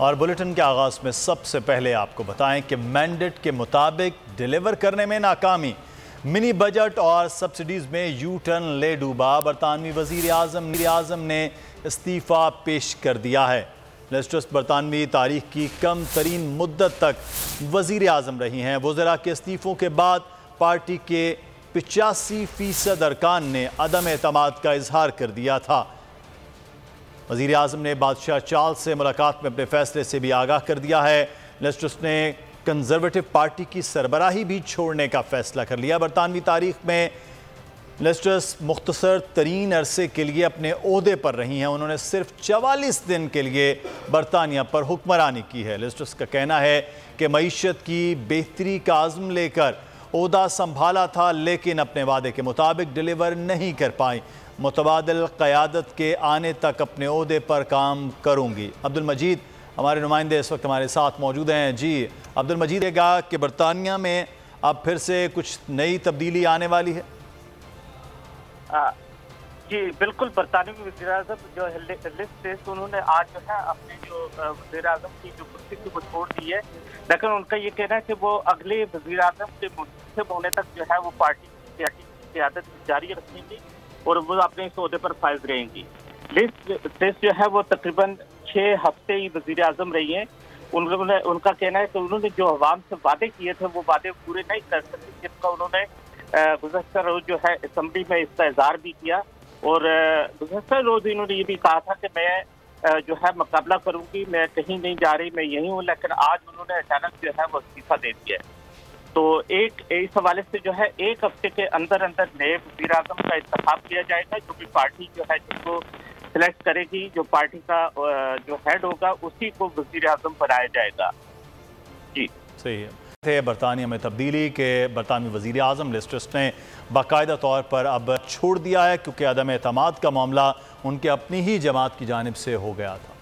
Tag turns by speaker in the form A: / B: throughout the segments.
A: और बुलेटिन के आगाज में सबसे पहले आपको बताएं कि मैंडेट के मुताबिक डिलीवर करने में नाकामी, मिनी बजट और सब्सिडीज में यू टर्न ले डूबा। बरतानवी वजीर आजम ने इस्तीफ़ा पेश कर दिया है। लिज़ ट्रस बरतानवी तारीख की कम तरीन मुद्दत तक वजीर आजम रही हैं। वज़रा के इस्तीफ़ों के बाद पार्टी के 85% अरकान ने अदम एतमाद का इजहार कर दिया था। वज़ीर आज़म ने बादशाह चार्ल्स से मुलाकात में अपने फैसले से भी आगाह कर दिया है। लिज़ ट्रस ने कंजर्वेटिव पार्टी की सरबराही भी छोड़ने का फैसला कर लिया। बरतानवी तारीख में लिज़ ट्रस मुख्तसर तरीन अरसे के लिए अपने ओहदे पर रही हैं। उन्होंने सिर्फ 44 दिन के लिए बरतानिया पर हुक्मरानी की है। लिज़ ट्रस का कहना है कि मईशत की बेहतरी का आज़म लेकर ओहदा संभाला था, लेकिन अपने वादे के मुताबिक डिलीवर नहीं कर पाई। मुतबादिल क़यादत के आने तक अपने ओहदे पर काम करूँगी। अब्दुल मजीद हमारे नुमाइंदे इस वक्त हमारे साथ मौजूद हैं। जी अब्दुल मजीद, कहा कि बरतानिया में अब फिर से कुछ नई तब्दीली आने वाली है।
B: जी बिल्कुल, बरतानवी वज़ीर आज़म जो लिज़ ट्रस उन्होंने आज जो है अपने जो वज़ीर आज़म की जो कुर्सी थी वो छोड़ दी है, लेकिन उनका ये कहना है कि वो अगले वज़ीर आज़म के मुंतखब होने तक जो है वो पार्टी की क़यादत जारी रखेंगी और वो अपने इस ओहदे पर फाइज रहेंगी। लिज़ ट्रस जो है वो तकरीबन 6 हफ्ते ही वज़ीर आज़म रही हैं। उनका कहना है कि उन्होंने जो अवाम से वादे किए थे वो वादे पूरे नहीं कर सकी, जिसका उन्होंने गुज़श्ता रोज़ जो है असम्बली में इसका इज़हार भी किया और गुज़श्ता रोज़ इन्होंने ये भी कहा था कि मैं जो है मुकाबला करूंगी, मैं कहीं नहीं जा रही, मैं यहीं हूँ, लेकिन आज उन्होंने अचानक जो है वो इस्तीफा दे दिया है। तो इस हवाले से जो है 1 हफ्ते के अंदर अंदर नए वज़ीर आज़म का इंतखाब किया जाएगा, जो कि पार्टी जो है जिसको सिलेक्ट करेगी, जो पार्टी का जो हेड होगा उसी को वज़ीर आज़म बनाया जाएगा। जी
A: सही है। बरतानिया में तब्दीली के बरतानवी वज़ीर आज़म लिज़ ट्रस ने बाकायदा तौर पर अब छोड़ दिया है, क्योंकि अदम एतमाद का मामला उनके अपनी ही जमात की जानिब से हो गया था।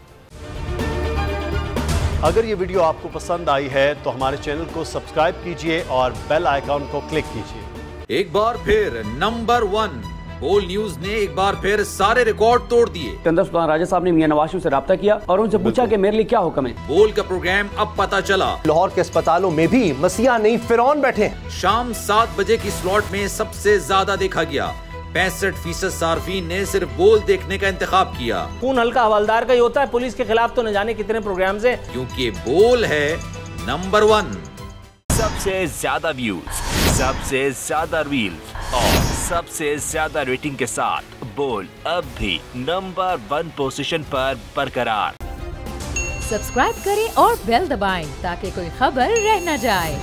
A: अगर ये वीडियो आपको पसंद आई है तो हमारे चैनल को सब्सक्राइब कीजिए और बेल आइकॉन को क्लिक कीजिए।
C: एक बार फिर नंबर 1 बोल न्यूज ने एक बार फिर सारे रिकॉर्ड तोड़ दिए।
D: सिकंदर सुल्तान राजा साहब ने मियां नवाज शरीफ से राब्ता किया और उनसे पूछा कि मेरे लिए क्या हुक्म है।
C: बोल का प्रोग्राम अब पता चला।
E: लाहौर के अस्पतालों में भी मसीहा नहीं फिरौन बैठे हैं।
C: शाम 7 बजे की स्लॉट में सबसे ज्यादा देखा गया। 65% सार्फिन ने सिर्फ बोल देखने का इंतखाब किया।
F: खून हल्का हवलदार का ही होता है, पुलिस के खिलाफ तो न जाने कितने प्रोग्राम्स हैं,
C: क्योंकि बोल है नंबर 1।
G: सबसे ज्यादा व्यूज, सबसे ज्यादा रील्स और सबसे ज्यादा रेटिंग के साथ बोल अब भी नंबर 1 पोजीशन पर बरकरार।
H: सब्सक्राइब करें और बेल दबाएं ताकि कोई खबर रह न जाए।